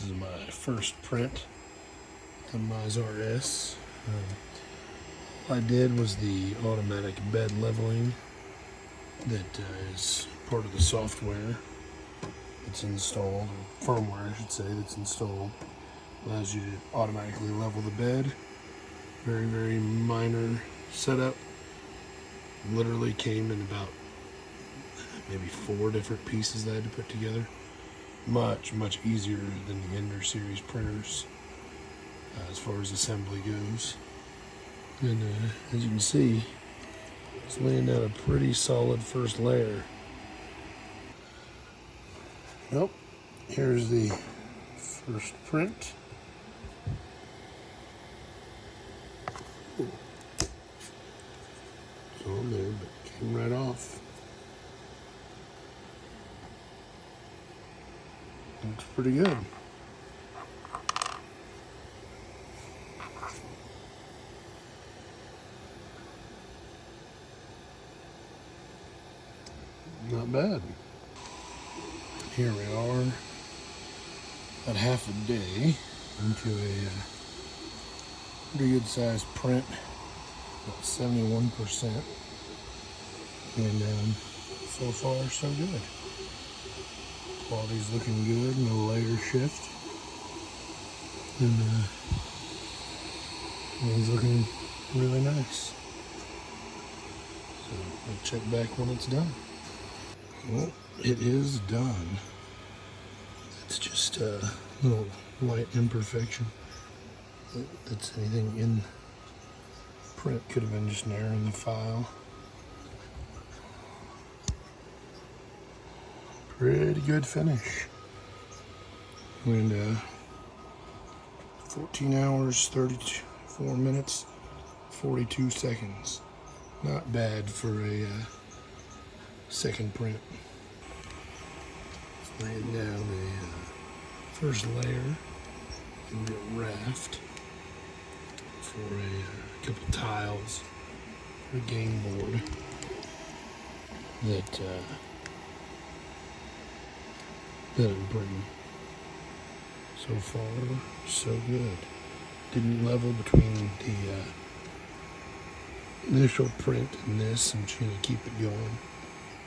This is my first print, the Mizar S. All I did was the automatic bed leveling that is part of the software that's installed, or firmware I should say, that's installed. Allows you to automatically level the bed. Very, very minor setup. Literally came in about maybe 4 different pieces that I had to put together. Much easier than the Ender series printers as far as assembly goes. And as you can see, it's laying down a pretty solid first layer. Well, here's the first print. It's on there, but came right off. Looks pretty good. Not bad. Here we are at half a day into a pretty good sized print, about 71%. And so far so good. Quality's looking good, no layer shift. And it's looking really nice. So I'll check back when it's done. Well, it is done. It's just a little light imperfection. That's anything in print, could have been just an error in the file. Pretty good finish. And 14 hours, 34 minutes, 42 seconds. Not bad for a second print. Laying down a first layer in the raft for a couple tiles for a game board that I'm printing. So far, so good. Didn't level between the initial print and this. I'm just going to keep it going.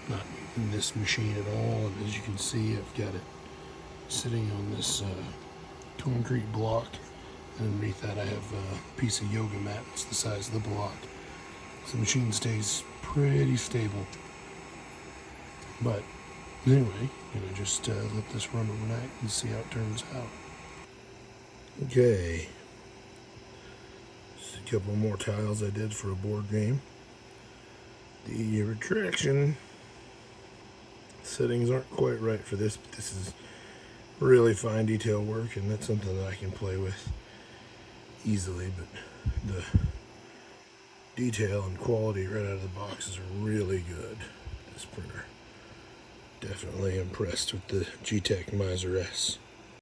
Not in this machine at all. And as you can see, I've got it sitting on this concrete block. And underneath that, I have a piece of yoga mat. It's the size of the block. So the machine stays pretty stable. But anyway, just let this run overnight and see how it turns out. Okay. Just a couple more tiles I did for a board game. The retraction settings aren't quite right for this, but this is really fine detail work, and that's something that I can play with easily. But the detail and quality right out of the box is really good. This printer. Definitely impressed with the Geeetech Mizar S.